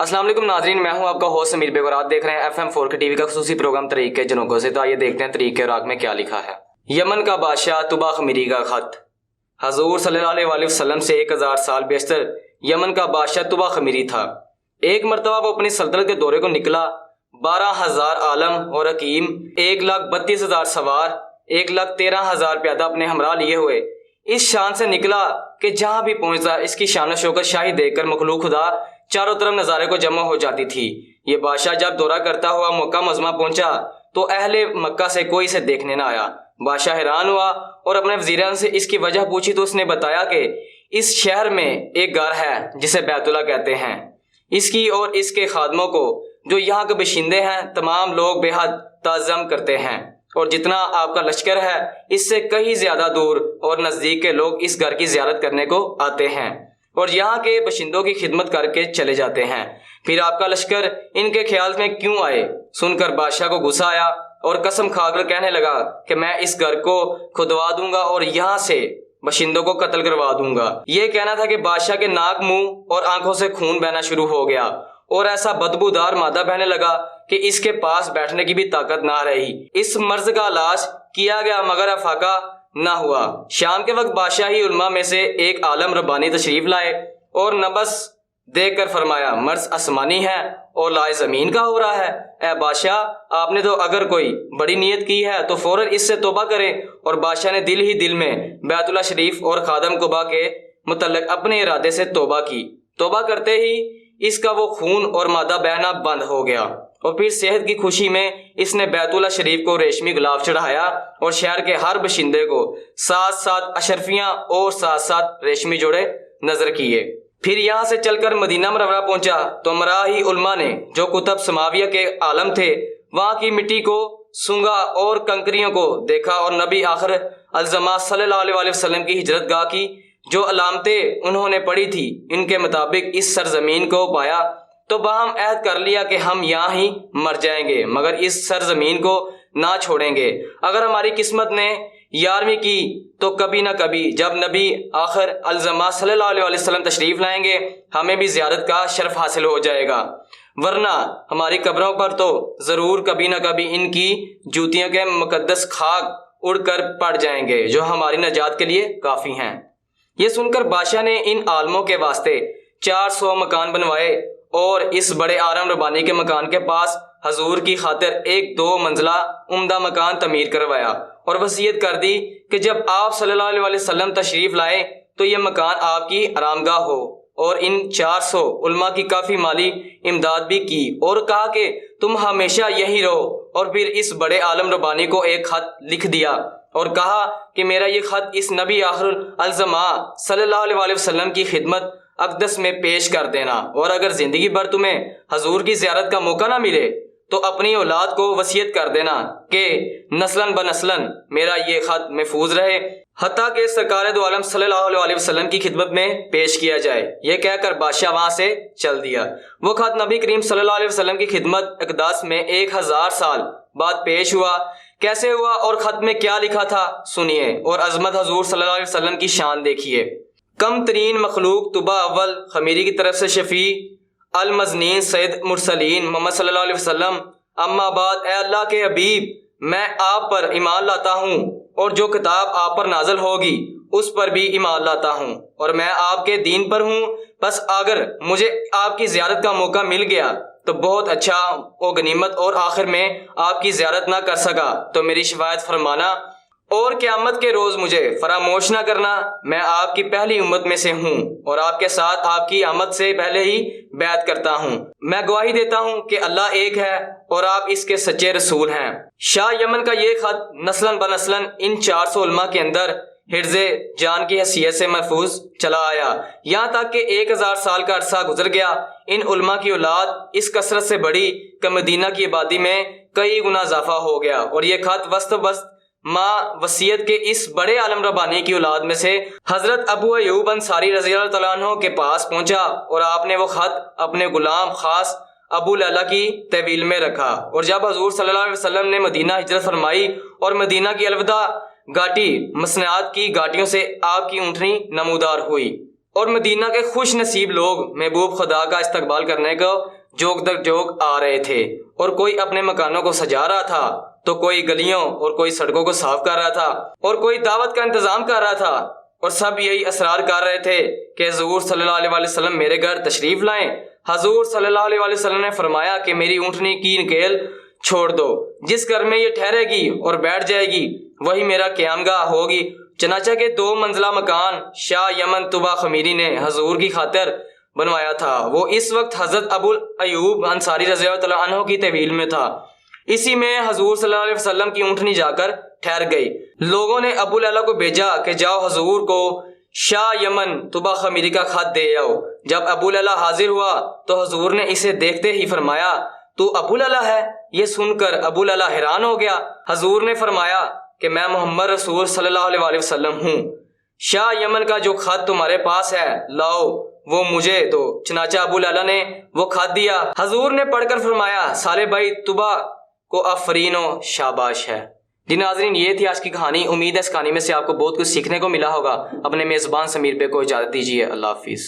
अस्सलाम वालेकुम नाजरीन, मैं हूं आपका होस्ट समीर बेग और आप देख रहे हैं FM4 के टीवी का खुसूसी प्रोग्राम तरीक के जनों से। तो आइए देखते हैं तरीक के राग में क्या लिखा है। यमन का बादशाह तुबा खमीरी का खत। हजूर सल्लल्लाहु अलैहि वसल्लम से 1000 साल बेशतर यमन का बादशाह तुबा खमीरी था। एक मरतबा वो अपनी सल्तनत के दौरे को निकला। 12,000 आलम और हकीम, 1,32,000 सवार, 1,13,000 प्यादा अपने हमरा लिए हुए इस शान से निकला कि जहां भी पहुंचता इसकी शान शौकत शाही देखकर मखलूक खुदा चारों तरफ नज़ारे को जमा हो जाती थी। ये बादशाह जब दौरा करता हुआ मक्का मजमा पहुंचा तो अहले मक्का से कोई इसे देखने न आया। बादशाह हैरान हुआ और अपने वजीरान से इसकी वजह पूछी तो उसने बताया कि इस शहर में एक घर है जिसे बैतुल्ला कहते हैं। इसकी और इसके खादमों को जो यहाँ के बशिंदे हैं तमाम लोग बेहद ताज़म करते हैं और जितना आपका लश्कर है इससे कहीं ज़्यादा दूर और नज़दीक के लोग इस घर की ज़ियारत करने को आते हैं और यहाँ के बशिंदों की खिदमत करके चले जाते हैं। फिर आपका लश्कर इनके ख्याल में क्यों आए? सुनकर बादशाह को गुस्सा आया और कसम खाकर कहने लगा कि मैं इस घर को खुदवा दूंगा और यहाँ से बशिंदों को कत्ल करवा दूंगा। ये कहना था कि बादशाह के नाक, मुंह और आंखों से खून बहना शुरू हो गया और ऐसा बदबूदार मादा बहने लगा कि इसके पास बैठने की भी ताकत ना रही। इस मर्ज का इलाज किया गया मगर अफाका ना हुआ। शाम के वक्त बादशाही उलमा में से एक आलम रब्बानी तशरीफ लाए और नबस देख कर फरमाया, मर्ज आसमानी है और लाए जमीन का हो रहा है। ए बादशाह, आपने तो अगर कोई बड़ी नीयत की है तो फौरन इससे तौबा करें। और बादशाह ने दिल ही दिल में बैतुल्ला शरीफ और खादम कुबा के मुतल्लिक अपने इरादे से तौबा की। तौबा करते ही इसका वो खून और मादा बहना बंद हो गया और फिर सेहत की खुशी में इसने बैतुल्ला शरीफ को रेशमी गुलाब चढ़ाया और शहर के हर बशिंदे को 7-7 अशरफियां और 7-7 रेशमी जोड़े नजर किए। फिर यहाँ से चलकर मदीना मुनव्वरा पहुंचा तो मराही उलमा ने जो कुतुब समाविया के आलम थे वहाँ की मिट्टी को सूंघा और कंकरियों को देखा और नबी आखिर अलजमा सल्लल्लाहु अलैहि वसल्लम की हिजरत गाह की जो अलामतें उन्होंने पढ़ी थी इनके मुताबिक इस सरजमीन को पाया तो बाहम अहद कर लिया कि हम यहाँ ही मर जाएंगे मगर इस सरजमीन को ना छोड़ेंगे। अगर हमारी किस्मत ने यारवीं की तो कभी ना कभी जब नबी आखिर अलजमा सल्लल्लाहु अलैहि वसल्लम तशरीफ लाएंगे हमें भी ज़ियारत का शर्फ हासिल हो जाएगा, वरना हमारी कब्रों पर तो ज़रूर कभी ना कभी इनकी जूतियों के मुकद्दस खाक उड़कर पड़ जाएंगे जो हमारी नजात के लिए काफ़ी हैं। ये सुनकर बादशाह ने इन आलमों के वास्ते 400 मकान बनवाए और इस बड़े आरम रबानी के मकान के पास हजूर की खातिर एक 2 मंजिला उम्दा मकान तमीर करवाया और वसीयत कर दी कि जब आप सल्लल्लाहु अलैहि वसल्लम तशरीफ लाए तो ये मकान आपकी आरामगाह हो। और इन 400 उलमा की काफ़ी माली इमदाद भी की और कहा कि तुम हमेशा यही रहो। और फिर इस बड़े आलम रबानी को एक खत लिख दिया और कहा कि मेरा ये खत इस नबी आखिरुल अलज़मा सल्लल्लाहु अलैहि वसल्लम की खिदमत अक़दस में पेश कर देना और अगर ज़िंदगी भर तुम्हें हजूर की ज़ियारत का मौका ना मिले तो अपनी औलाद को वसीयत कर देना कि नस्लन बनस्लन मेरा ये खत महफूज रहे हत्ता के सरकार दो आलम सल्लल्लाहु अलैहि वसल्लम की खिदमत में पेश किया जाए। यह कहकर बादशाह वहाँ से चल दिया। वो खत नबी करीम सल्लल्लाहु अलैहि वसल्लम की खिदमत अक़दस में 1000 साल बाद पेश हुआ। कैसे हुआ और खत में क्या लिखा था सुनिए और अजमत हजूर सल्लल्लाहु अलैहि वसल्लम की शान देखिए। कम तरीन मखलूक तुबा अव्वल खमीरी की तरफ से शफी अल मज़नीन सैयद मुरसलीन मोहम्मद सल्लल्लाहु अलैहि वसल्लम अम्मा बाद, ए अल्लाह के हबीब, मैं आप पर ईमान लाता हूँ और जो किताब आप पर नाजल होगी उस पर भी ईमान लाता हूँ और मैं आपके दीन पर हूँ। बस अगर मुझे आपकी ज़ियारत का मौका मिल गया तो बहुत अच्छा ओ गनीमत और आखिर में आपकी ज़ियारत ना कर सका तो मेरी शिफायत फरमाना और क़यामत के रोज़ मुझे फरामोश ना करना। मैं आपकी पहली उम्मत में से हूँ और आपके साथ आपकी आमद से पहले ही बैत करता हूँ। मैं गवाही देता हूँ कि अल्लाह एक है और आप इसके सच्चे रसूल हैं। शाह यमन का ये खत नस्लन बनस्लन इन 400 उलमा के अंदर हिर्ज़े जान की हैसियत से महफूज चला आया। यहाँ तक कि 1000 साल का अरसा गुजर गया। इन उलमा की औलाद इस कसरत से बढ़ी कि मदीना की आबादी में कई गुना इजाफा हो गया और ये खत वस्त माँ वसीयत के इस बड़े आलम रबानी की औलाद में से हजरत अबू अयूब अंसारी रज़ी अल्लाह तआला अन्हु के पास पहुंचा और आपने वो खत अपने गुलाम खास अबू लैला की तहवील में रखा। और जब हजूर सल्लल्लाहु अलैहि वसल्लम ने मदीना हिजरत फरमाई और मदीना की अलविदा घाटी मसनात की घाटियों से आपकी ऊँटनी नमूदार हुई اور مدینہ کے خوش نصیب لوگ محبوب خدا کا استقبال کرنے کو جوک در جوک آ رہے تھے، اور کوئی اپنے مکانوں کو سجا رہا تھا، تو کوئی گلیوں اور کوئی سڑکوں کو صاف کر رہا تھا، اور کوئی دعوت کا انتظام کر رہا تھا، اور سب یہی اصرار کر رہے تھے کہ حضور صلی اللہ علیہ وسلم میرے گھر تشریف لائیں۔ حضور صلی اللہ علیہ وسلم نے فرمایا کہ میری اونٹنی کی نکیل چھوڑ دو، جس گھر میں یہ ٹھہرے گی اور بیٹھ جائے گی وہی میرا قیام گاہ ہوگی۔ چنانچہ کے 2 منزلہ مکان شاہ یمن طبا خمیری نے حضور کی خاطر بنوایا تھا۔ وہ اس وقت حضرت ابو ایوب انصاری رضی اللہ عنہ کی طویل میں تھا۔ اسی میں حضور صلی اللہ علیہ وسلم کی اونٹنی جا کر ٹھہر گئی۔ لوگوں نے ابو لعلیٰ کو بھیجا کہ جاؤ حضور کو شاہ یمن طبا خمیری کا خط دے آؤ۔ جب ابو لعلیٰ حاضر ہوا تو حضور نے اسے دیکھتے ہی فرمایا تو ابو لعلیٰ ہے؟ یہ سن کر ابو لعلیٰ حیران ہو گیا۔ حضور نے فرمایا کہ میں محمد رسول صلی اللہ علیہ وسلم ہوں۔ شاہ یمن کا جو خط تمہارے پاس ہے لاؤ وہ مجھے دو۔ چنانچہ ابو لعلیٰ نے وہ خط دیا۔ حضور نے پڑھ کر فرمایا صالح بھائی طبا کو آفرین و شاباش ہے۔ جی ناظرین، یہ تھی آج کی کہانی۔ امید ہے اس کہانی میں سے آپ کو بہت کچھ سیکھنے کو ملا ہوگا۔ اپنے میزبان سمیر بے کو اجازت دیجیے، اللہ حافظ۔